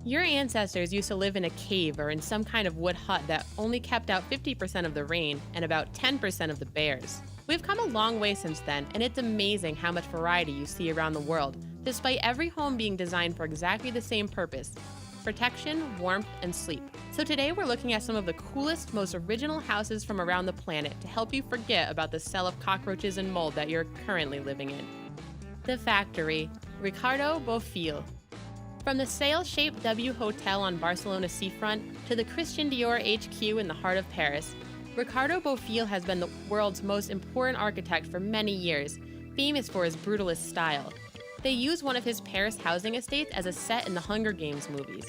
Your ancestors used to live in a cave or in some kind of wood hut that only kept out 50% of the rain and about 10% of the bears. We've come a long way since then, and it's amazing how much variety you see around the world, despite every home being designed for exactly the same purpose: protection, warmth, and sleep. So today we're looking at some of the coolest, most original houses from around the planet to help you forget about the cell of cockroaches and mold that you're currently living in. The Factory, Ricardo Bofill. From the sail-shaped W Hotel on Barcelona's seafront to the Christian Dior HQ in the heart of Paris, Ricardo Bofill has been the world's most important architect for many years, famous for his brutalist style. They use one of his Paris housing estates as a set in the Hunger Games movies.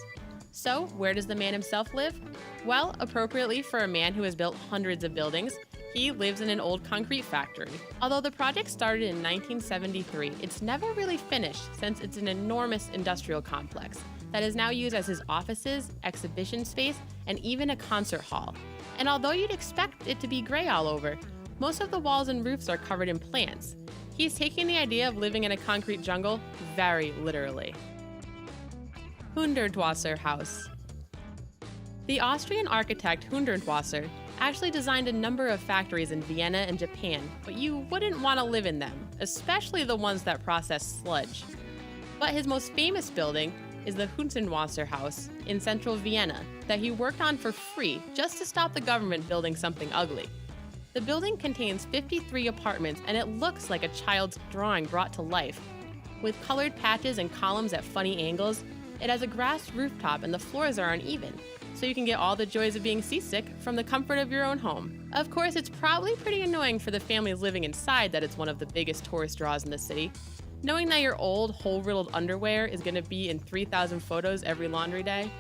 So, where does the man himself live? Well, appropriately for a man who has built hundreds of buildings, he lives in an old concrete factory. Although the project started in 1973, it's never really finished since it's an enormous industrial complex that is now used as his offices, exhibition space, and even a concert hall. And although you'd expect it to be gray all over, most of the walls and roofs are covered in plants. He's taking the idea of living in a concrete jungle very literally. Hundertwasser House. The Austrian architect Hundertwasser actually designed a number of factories in Vienna and Japan, but you wouldn't want to live in them, especially the ones that process sludge. But his most famous building is the Hundertwasser House in central Vienna that he worked on for free just to stop the government building something ugly. The building contains 53 apartments and it looks like a child's drawing brought to life. With colored patches and columns at funny angles, it has a grass rooftop and the floors are uneven, so you can get all the joys of being seasick from the comfort of your own home. Of course, it's probably pretty annoying for the families living inside that it's one of the biggest tourist draws in the city, knowing that your old, hole-riddled underwear is going to be in 3,000 photos every laundry day.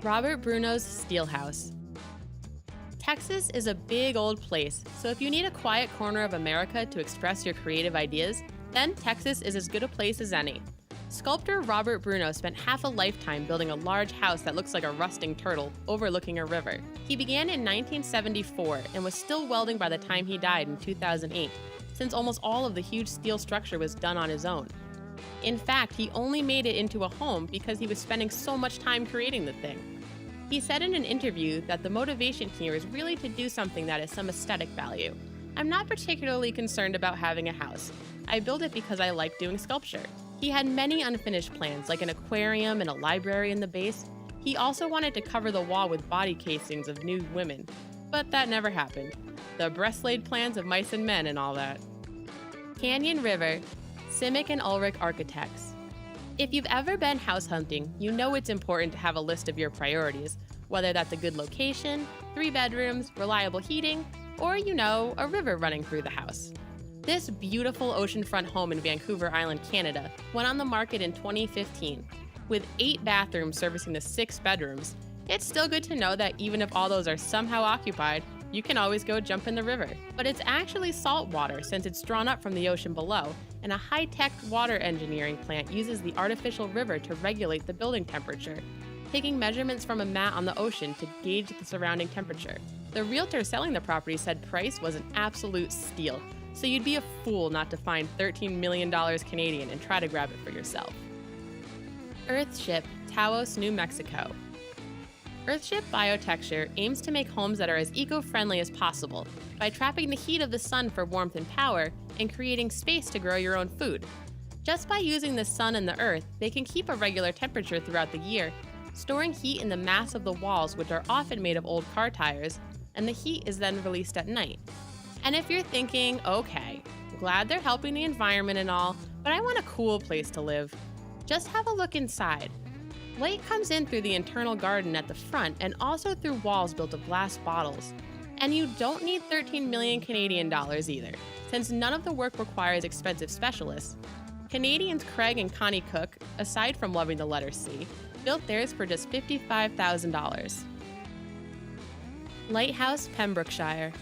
Robert Bruno's Steel House. Texas is a big old place, so if you need a quiet corner of America to express your creative ideas, then Texas is as good a place as any. Sculptor Robert Bruno spent half a lifetime building a large house that looks like a rusting turtle overlooking a river. He began in 1974 and was still welding by the time he died in 2008, since almost all of the huge steel structure was done on his own. In fact, he only made it into a home because he was spending so much time creating the thing. He said in an interview that the motivation here is really to do something that has some aesthetic value. "I'm not particularly concerned about having a house. I build it because I like doing sculpture." He had many unfinished plans, like an aquarium and a library in the base. He also wanted to cover the wall with body casings of nude women, but that never happened. The breast-laid plans of mice and men and all that. Canyon River, Simic and Ulrich Architects. If you've ever been house hunting, you know it's important to have a list of your priorities, whether that's a good location, 3 bedrooms, reliable heating, or, a river running through the house. This beautiful oceanfront home in Vancouver Island, Canada, went on the market in 2015. With 8 bathrooms servicing the 6 bedrooms, it's still good to know that even if all those are somehow occupied, you can always go jump in the river. But it's actually salt water since it's drawn up from the ocean below, and a high-tech water engineering plant uses the artificial river to regulate the building temperature, taking measurements from a mat on the ocean to gauge the surrounding temperature. The realtor selling the property said price was an absolute steal, so you'd be a fool not to find $13 million Canadian and try to grab it for yourself. Earthship, Taos, New Mexico. Earthship Biotexture aims to make homes that are as eco-friendly as possible by trapping the heat of the sun for warmth and power and creating space to grow your own food. Just by using the sun and the earth, they can keep a regular temperature throughout the year, storing heat in the mass of the walls, which are often made of old car tires, and the heat is then released at night. And if you're thinking, okay, glad they're helping the environment and all, but I want a cool place to live, just have a look inside. Light comes in through the internal garden at the front and also through walls built of glass bottles. And you don't need 13 million Canadian dollars either, since none of the work requires expensive specialists. Canadians Craig and Connie Cook, aside from loving the letter C, built theirs for just $55,000. Lighthouse, Pembrokeshire.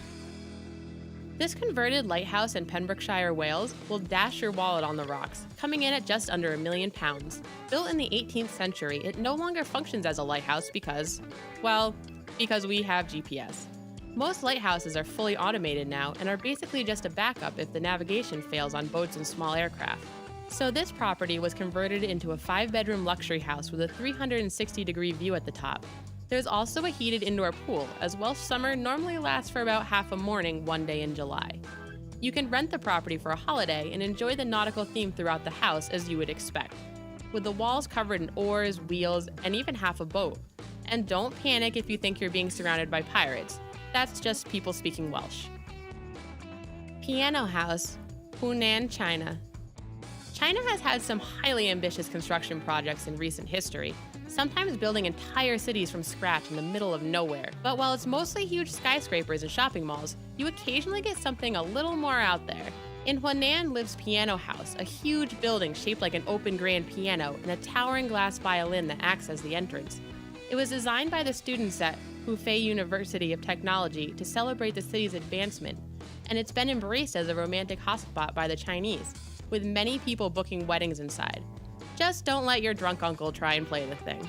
This converted lighthouse in Pembrokeshire, Wales, will dash your wallet on the rocks, coming in at just under £1 million. Built in the 18th century, it no longer functions as a lighthouse because we have GPS. Most lighthouses are fully automated now and are basically just a backup if the navigation fails on boats and small aircraft. So this property was converted into a 5-bedroom luxury house with a 360-degree view at the top. There's also a heated indoor pool, as Welsh summer normally lasts for about half a morning one day in July. You can rent the property for a holiday and enjoy the nautical theme throughout the house as you would expect, with the walls covered in oars, wheels, and even half a boat. And don't panic if you think you're being surrounded by pirates. That's just people speaking Welsh. Piano House, Hunan, China. China has had some highly ambitious construction projects in recent history, sometimes building entire cities from scratch in the middle of nowhere. But while it's mostly huge skyscrapers and shopping malls, you occasionally get something a little more out there. In Hunan lives Piano House, a huge building shaped like an open grand piano and a towering glass violin that acts as the entrance. It was designed by the students at Hefei University of Technology to celebrate the city's advancement, and it's been embraced as a romantic hotspot by the Chinese, with many people booking weddings inside. Just don't let your drunk uncle try and play the thing.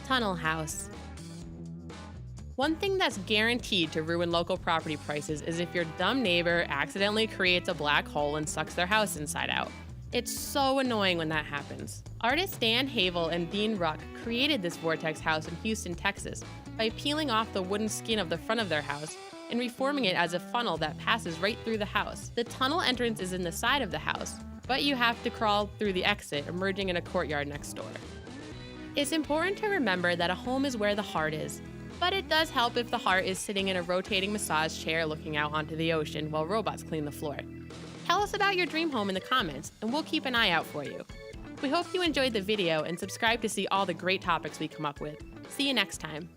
Tunnel House. One thing that's guaranteed to ruin local property prices is if your dumb neighbor accidentally creates a black hole and sucks their house inside out. It's so annoying when that happens. Artists Dan Havel and Dean Ruck created this vortex house in Houston, Texas, by peeling off the wooden skin of the front of their house and reforming it as a funnel that passes right through the house. The tunnel entrance is in the side of the house, but you have to crawl through the exit, emerging in a courtyard next door. It's important to remember that a home is where the heart is, but it does help if the heart is sitting in a rotating massage chair looking out onto the ocean while robots clean the floor. Tell us about your dream home in the comments, and we'll keep an eye out for you. We hope you enjoyed the video and subscribe to see all the great topics we come up with. See you next time.